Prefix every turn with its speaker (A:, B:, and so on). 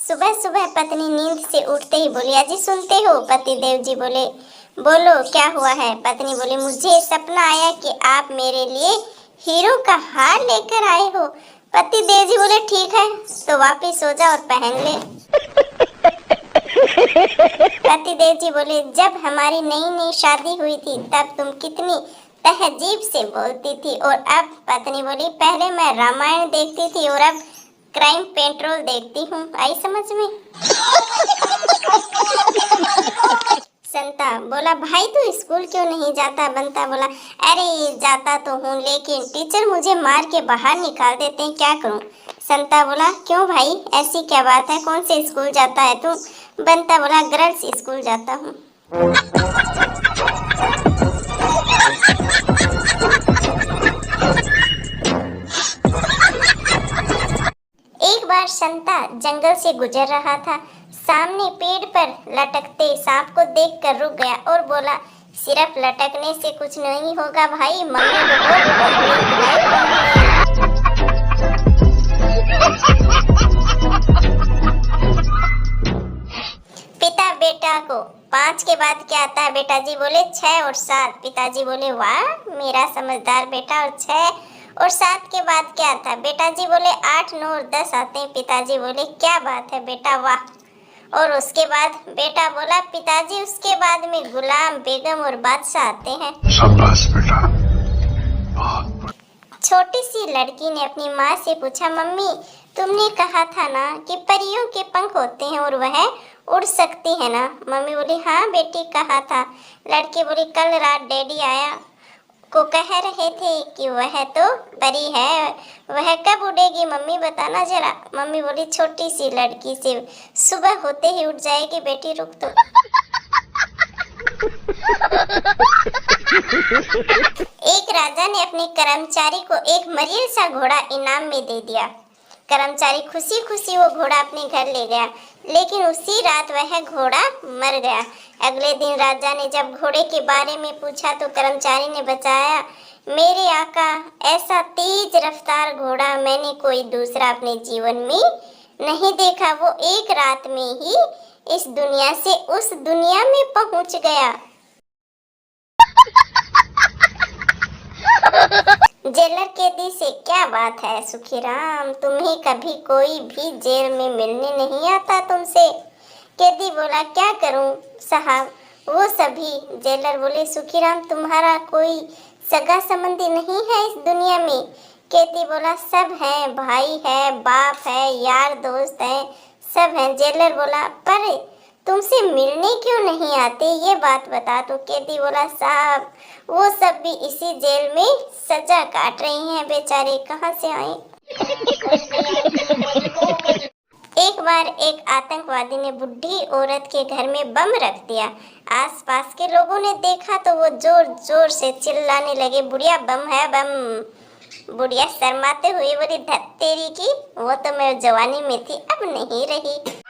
A: सुबह सुबह पत्नी नींद से उठते ही बोली, अजी सुनते हो? पति देव जी बोले, बोलो क्या हुआ है? पत्नी बोली, मुझे सपना आया कि आप मेरे लिए हीरो का हार लेकर आए हो। पति देव जी बोले, ठीक है तो वापिस सो जा और पहन ले। पति देव जी बोले, जब हमारी नई नई शादी हुई थी तब तुम कितनी तहजीब से बोलती थी, और अब? पत्नी बोली, पहले मैं रामायण देखती थी और अब क्राइम पेट्रोल देखती हूँ। आई समझ में? संता बोला, भाई तू स्कूल क्यों नहीं जाता? बंता बोला, अरे जाता तो हूँ लेकिन टीचर मुझे मार के बाहर निकाल देते हैं, क्या करूँ? संता बोला, क्यों भाई ऐसी क्या बात है? कौन से स्कूल जाता है तू? बंता बोला, गर्ल्स स्कूल जाता हूँ। एक बार संता जंगल से गुजर रहा था। सामने पेड़ पर लटकते सांप को देखकर रुक गया और बोला, सिर्फ लटकने से कुछ नहीं होगा भाई, मम्मी पिता बेटा को 5 के बाद क्या आता है? बेटा जी बोले 6 और 7। पिताजी बोले, वाह मेरा समझदार बेटा, और 6 और 7 के बाद क्या था? बेटा जी बोले 8, 9 और 10 आते हैं। पिताजी बोले, क्या बात है बेटा, वाह। और उसके बाद? बेटा बोला, पिताजी उसके बाद में गुलाम, बेगम और बादशाह आते हैं। शाबाश बेटा। छोटी सी लड़की ने अपनी माँ से पूछा, मम्मी तुमने कहा था ना कि परियों के पंख होते हैं और वह उड़ सकती है ना? मम्मी बोली, हाँ बेटी कहा था। लड़की बोली, कल रात डैडी आया को कह रहे थे कि वह तो परी है, वह कब उड़ेगी मम्मी बताना जरा। मम्मी बोली, छोटी सी लड़की से सुबह होते ही उठ जाएगी बेटी, रुक तो। एक राजा ने अपने कर्मचारी को एक मरील सा घोड़ा इनाम में दे दिया। कर्मचारी खुशी खुशी वो घोड़ा अपने घर ले गया, लेकिन उसी रात वह घोड़ा मर गया। अगले दिन राजा ने जब घोड़े के बारे में पूछा तो कर्मचारी ने बताया, मेरे आका, ऐसा तेज रफ्तार घोड़ा मैंने कोई दूसरा अपने जीवन में नहीं देखा। वो एक रात में ही इस दुनिया से उस दुनिया में पहुंच गया। जेलर कैदी से, क्या बात है सुखीराम, तुम्हें कभी कोई भी जेल में मिलने नहीं आता तुमसे? कैदी बोला, क्या करूं साहब, वो सभी। जेलर बोले, सुखीराम तुम्हारा कोई सगा संबंधी नहीं है इस दुनिया में? कैदी बोला, सब हैं, भाई है, बाप है, यार दोस्त है, सब हैं। जेलर बोला, पर तुमसे मिलने क्यों नहीं आते, ये बात बता। तो कैदी बोला, साहब वो सब भी इसी जेल में सजा काट रही हैं, बेचारे कहाँ से आए। एक बार एक आतंकवादी ने बुढ़ी औरत के घर में बम रख दिया। आसपास के लोगों ने देखा तो वो जोर जोर से चिल्लाने लगे, बुढ़िया बम है बम। बुढ़िया शर्माते हुए बोली, धत तेरी की, वो तो मैं जवानी में थी, अब नहीं रही।